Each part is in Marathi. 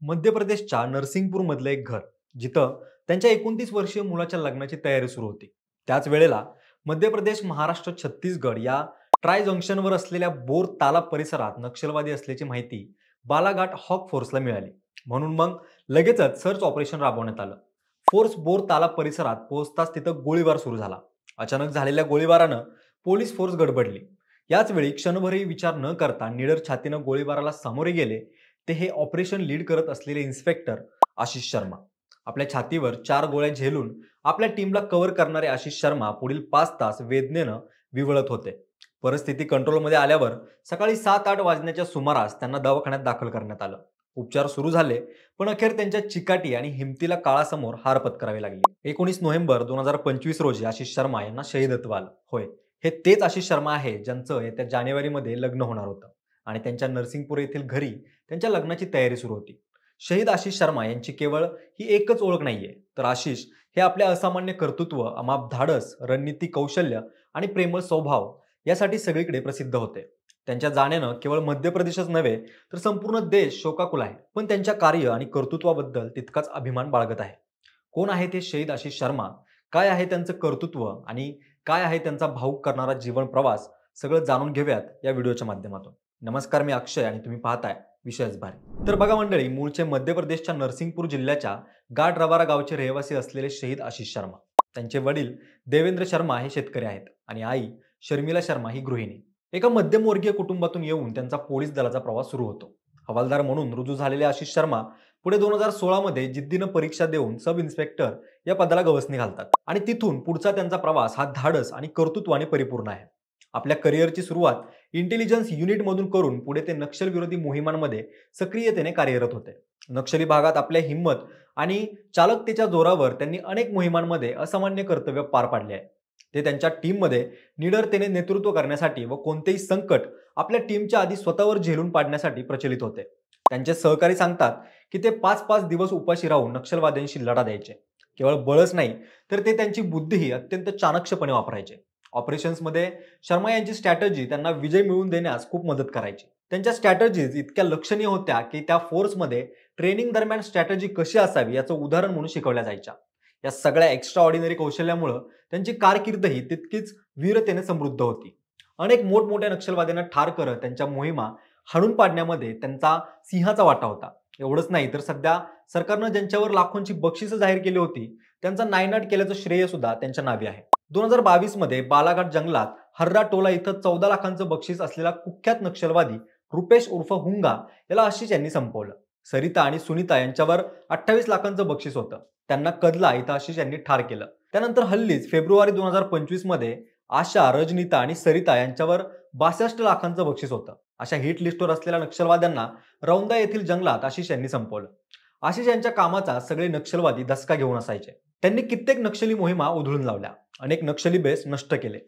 मध्य प्रदेशच्या नरसिंगपूरमधलं एक घर, जिथं त्यांच्या 29 वर्षीय मुलाच्या लग्नाची तयारी सुरू होती. त्याच वेळेला मध्य प्रदेश, महाराष्ट्र, छत्तीसगड या ट्राय जंक्शनवर असलेल्या बोर तालाब परिसरात नक्षलवादी असल्याची माहिती बालाघाट हॉक फोर्सला मिळाली. म्हणून मग लगेचच सर्च ऑपरेशन राबवण्यात आलं. फोर्स बोर तालाब परिसरात पोहोचताच तिथं गोळीबार सुरू झाला. अचानक झालेल्या गोळीबारानं पोलीस फोर्स गडबडली. याच वेळी क्षणभरही विचार न करता निडर छातीनं गोळीबाराला सामोरे गेले ते हे ऑपरेशन लीड करत असलेले इन्स्पेक्टर आशिष शर्मा. आपल्या छातीवर 4 गोळ्या झेलून आपल्या टीमला कव्हर करणारे आशिष शर्मा पुढील 5 तास वेदनेनं विवळत होते. परिस्थिती कंट्रोलमध्ये आल्यावर सकाळी 7-8 वाजण्याच्या सुमारास त्यांना दवाखान्यात दाखल करण्यात आलं. उपचार सुरू झाले, पण अखेर त्यांच्या चिकाटी आणि हिमतीला काळासमोर हार पत्करावी लागली. 19 नोव्हेंबर 2025 रोजी आशिष शर्मा यांना शहीदत्व आलं. होय, हे तेच आशिष शर्मा आहे ज्यांचं येत्या जानेवारीमध्ये लग्न होणार होतं आणि त्यांच्या नरसिंगपूर येथील घरी त्यांच्या लग्नाची तयारी सुरू होती. शहीद आशिष शर्मा यांची केवळ ही एकच ओळख नाहीये, तर आशिष हे आपल्या असामान्य कर्तृत्व, अमाप धाडस, रणनीती कौशल्य आणि प्रेमळ स्वभाव यासाठी सगळीकडे प्रसिद्ध होते. त्यांच्या जाण्यानं केवळ मध्य प्रदेशच नव्हे तर संपूर्ण देश शोकाकुल आहे, पण त्यांच्या कार्य आणि कर्तृत्वाबद्दल तितकाच अभिमान बाळगत आहे. कोण आहे ते शहीद आशिष शर्मा? काय आहे त्यांचं कर्तृत्व आणि काय आहे त्यांचा भावुक करणारा जीवन प्रवास? सगळं जाणून घेऊयात या व्हिडिओच्या माध्यमातून. नमस्कार, मी अक्षय आणि तुम्ही पाहताय विषयच भारी. तर बघा मंडळी, मूळचे मध्य प्रदेशच्या नरसिंगपूर जिल्ह्याच्या गाड रवारा गावचे रहिवासी असलेले शहीद आशिष शर्मा. त्यांचे वडील देवेंद्र शर्मा हे शेतकरी आहेत आणि आई शर्मिला शर्मा ही गृहिणी. एका मध्यमवर्गीय कुटुंबातून येऊन त्यांचा पोलीस दलाचा प्रवास सुरू होतो. हवालदार म्हणून रुजू झालेले आशिष शर्मा पुढे 2016 मध्ये जिद्दीनं परीक्षा देऊन सब इन्स्पेक्टर या पदाला गवसणी घालतात आणि तिथून पुढचा त्यांचा प्रवास हा धाडस आणि कर्तृत्वाने परिपूर्ण आहे. आपल्या करिअरची सुरुवात इंटेलिजन्स युनिटमधून करून पुढे ते नक्षलविरोधी मोहिमांमध्ये सक्रियतेने कार्यरत होते. नक्षली भागात आपल्या हिंमत आणि चालकतेच्या जोरावर त्यांनी अनेक मोहिमांमध्ये असामान्य कर्तव्य पार पाडले आहे. ते त्यांच्या टीममध्ये निडरतेने नेतृत्व करण्यासाठी व कोणतेही संकट आपल्या टीमच्या आधी स्वतःवर झेलून पाडण्यासाठी प्रचलित होते. त्यांचे सहकारी सांगतात की ते 5-5 दिवस उपाशी राहून नक्षलवाद्यांशी लढा द्यायचे. केवळ बळच नाही, तर ते त्यांची बुद्धीही अत्यंत चाणक्षपणे वापरायचे. ऑपरेशन्समध्ये शर्मा यांची स्ट्रॅटजी त्यांना विजय मिळवून देण्यास खूप मदत करायची. त्यांच्या स्ट्रॅटजीज इतक्या लक्षणीय होत्या की त्या फोर्समध्ये ट्रेनिंग दरम्यान स्ट्रॅटजी कशी असावी याचं उदाहरण म्हणून शिकवल्या जायच्या. या सगळ्या एक्स्ट्रा ऑर्डिनरी कौशल्यामुळे त्यांची कारकीर्दही तितकीच वीरतेने समृद्ध होती. अनेक मोठमोठ्या नक्षलवाद्यांना ठार करत त्यांच्या मोहिमा हाणून पाडण्यामध्ये त्यांचा सिंहाचा वाटा होता. एवढंच नाही, तर सध्या सरकारनं ज्यांच्यावर लाखोंची बक्षिसं जाहीर केली होती त्यांचा नायनाट केल्याचं श्रेय सुद्धा त्यांच्या नावे आहे. 2022 मध्ये बालाघाट जंगलात हर्रा टोला इथं 14 लाखांचं बक्षीस असलेला कुख्यात नक्षलवादी रुपेश उर्फ हुंगा याला आशिष यांनी संपवलं. सरिता आणि सुनीता यांच्यावर 28 लाखांचं बक्षीस होतं. त्यांना कदला इथं आशिष यांनी ठार केलं. त्यानंतर हल्लीच फेब्रुवारी 2025 मध्ये आशा, रजनीता आणि सरिता यांच्यावर 62 लाखांचं बक्षीस होतं. अशा हिट लिस्टवर असलेल्या नक्षलवाद्यांना रौंदा येथील जंगलात आशिष यांनी संपवलं. आशिष यांच्या कामाचा सगळे नक्षलवादी धसका घेऊन असायचे. त्यांनी कित्येक नक्षली मोहिमा उधळून लावल्या, अनेक नक्षली बेस नष्ट केले.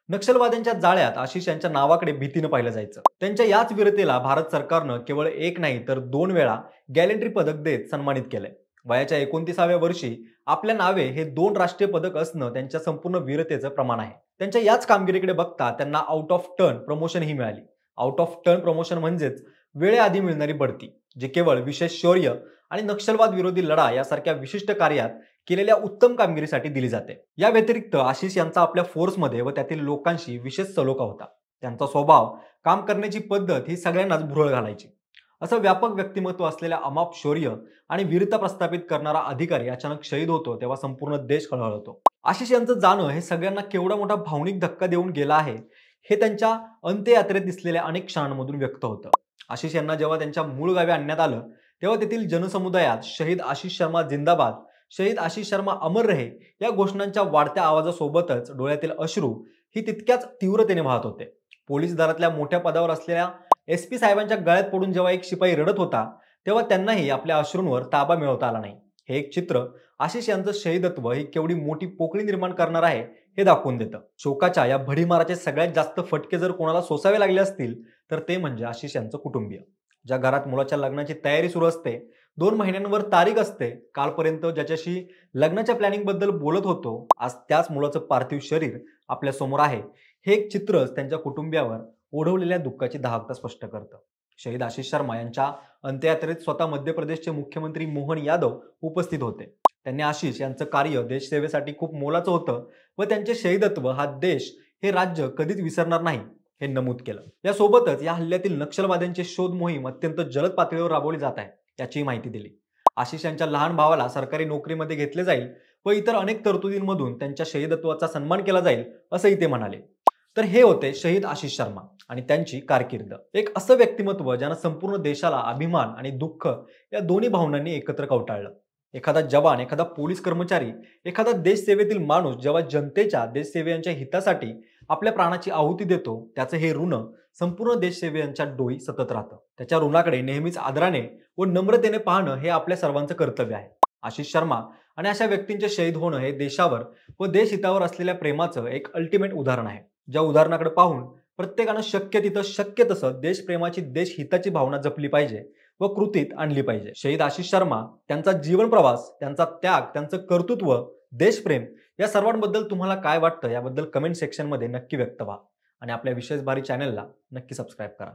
नक्षलवाद्यांच्या जाळ्यात आशिष यांच्या नावाकडे भीतीनं पाहिलं जायचं. त्यांच्या याच वीरतेला भारत सरकारनं केवळ एक नाही तर 2 वेळा गॅलेंट्री पदक देत सन्मानित केलंय. वयाच्या 29व्या वर्षी आपल्या नावे हे 2 राष्ट्रीय पदक असणं त्यांच्या संपूर्ण वीरतेचं प्रमाण आहे. त्यांच्या याच कामगिरीकडे बघता त्यांना आउट ऑफ टर्न प्रमोशन ही मिळाली. आउट ऑफ टर्न प्रमोशन म्हणजेच वेळेआधी मिळणारी बढती, जे केवळ विशेष शौर्य आणि नक्षलवाद विरोधी लढा यासारख्या विशिष्ट कार्यात केलेल्या उत्तम कामगिरीसाठी दिली जाते. या व्यतिरिक्त आशिष यांचा आपल्या फोर्समध्ये व त्यातील लोकांशी विशेष सलोखा होता. त्यांचा स्वभाव, काम करण्याची पद्धत ही सगळ्यांनाच भुरळ घालायची. असं व्यापक व्यक्तिमत्व असलेल्या अमाप शौर्य आणि वीरता प्रस्थापित करणारा अधिकारी अचानक शहीद होतो तेव्हा संपूर्ण देश हळहळतो. आशिष यांचं जाणं हे सगळ्यांना केवढा मोठा भावनिक धक्का देऊन गेला आहे हे त्यांच्या अंत्ययात्रेत दिसलेल्या अनेक क्षणांमधून व्यक्त होतं. आशिष यांना जेव्हा त्यांच्या मूळ गावी आणण्यात आलं तेव्हा तेथील जनसमुदायात शहीद आशिष शर्मा जिंदाबाद, शहीद आशिष शर्मा अमर रहे या घोषणांच्या वाढत्या आवाजासोबतच डोळ्यातील अश्रू ही तितक्याच तीव्रतेने वाहत होते. पोलीस दलातल्या मोठ्या पदावर असलेल्या SP साहेबांच्या गळ्यात पडून जेव्हा एक शिपाई रडत होता तेव्हा त्यांनाही आपल्या अश्रूंवर ताबा मिळवता आला नाही. हे एक चित्र आशिष यांचं शहीदत्व ही केवढी मोठी पोकळी निर्माण करणार आहे हे दाखवून देतं. शोकाच्या या भडीमाराचे सगळ्यात जास्त फटके जर कोणाला सोसावे लागले असतील तर ते म्हणजे आशिष यांचं कुटुंबीय. ज्या घरात मुलाच्या लग्नाची तयारी सुरू असते, 2 महिन्यांवर तारीख असते, कालपर्यंत ज्याच्याशी लग्नाच्या प्लॅनिंग बद्दल बोलत होतो, आज त्याच मुलाचं पार्थिव शरीर आपल्या समोर आहे, हे एक चित्रच त्यांच्या कुटुंबियावर ओढवलेल्या दुःखाची दाहकता स्पष्ट करतं. शहीद आशिष शर्मा यांच्या अंत्ययात्रेत स्वतः मध्य प्रदेशचे मुख्यमंत्री मोहन यादव उपस्थित होते. त्यांनी आशिष यांचं कार्य देशसेवेसाठी खूप मोलाचं होतं व त्यांचे शहीदत्व हा देश हे राज्य कधीच विसरणार नाही हे नमूद केलं. यासोबतच या हल्ल्यातील नक्षलवाद्यांची शोध मोहीम अत्यंत जलद पातळीवर राबवली जात आहे याची माहिती दिली. आशिष यांच्या लहान भावाला सरकारी नोकरीमध्ये घेतले जाईल व इतर अनेक तरतुदींमधून त्यांच्या शहीदत्वाचा सन्मान केला जाईल असंही ते म्हणाले. तर हे होते शहीद आशिष शर्मा आणि त्यांची कारकीर्द. एक असं व्यक्तिमत्व ज्यानं संपूर्ण देशाला अभिमान आणि दुःख या दोन्ही भावनांनी एकत्र कवटाळलं. एखादा जवान, एखादा पोलीस कर्मचारी, एखादा देशसेवेतील माणूस जेव्हा जनतेच्या देशसेवेच्या हितासाठी आपल्या प्राणाची आहुती देतो त्याचं हे ऋण संपूर्ण देशसेवेच्या डोई सतत राहतं. त्याच्या ऋणाकडे नेहमीच आदराने व नम्रतेने पाहणं हे आपल्या सर्वांचं कर्तव्य आहे. आशिष शर्मा आणि अशा व्यक्तींचे शहीद होणं हे देशावर व देशहितावर असलेल्या प्रेमाचं एक अल्टिमेट उदाहरण आहे. ज्या उदाहरणाकडे पाहून प्रत्येकानं शक्य तिथं शक्य तसं देशप्रेमाची, देशहिताची भावना जपली पाहिजे व कृतीत आणली पाहिजे. शहीद आशिष शर्मा, त्यांचा जीवन प्रवास, त्यांचा त्याग, त्यांचं कर्तृत्व, देशप्रेम या सर्वांबद्दल तुम्हाला काय वाटतं याबद्दल कमेंट सेक्शनमध्ये नक्की व्यक्त व्हा आणि आपल्या विशेष भारी चॅनलला नक्की सबस्क्राईब करा.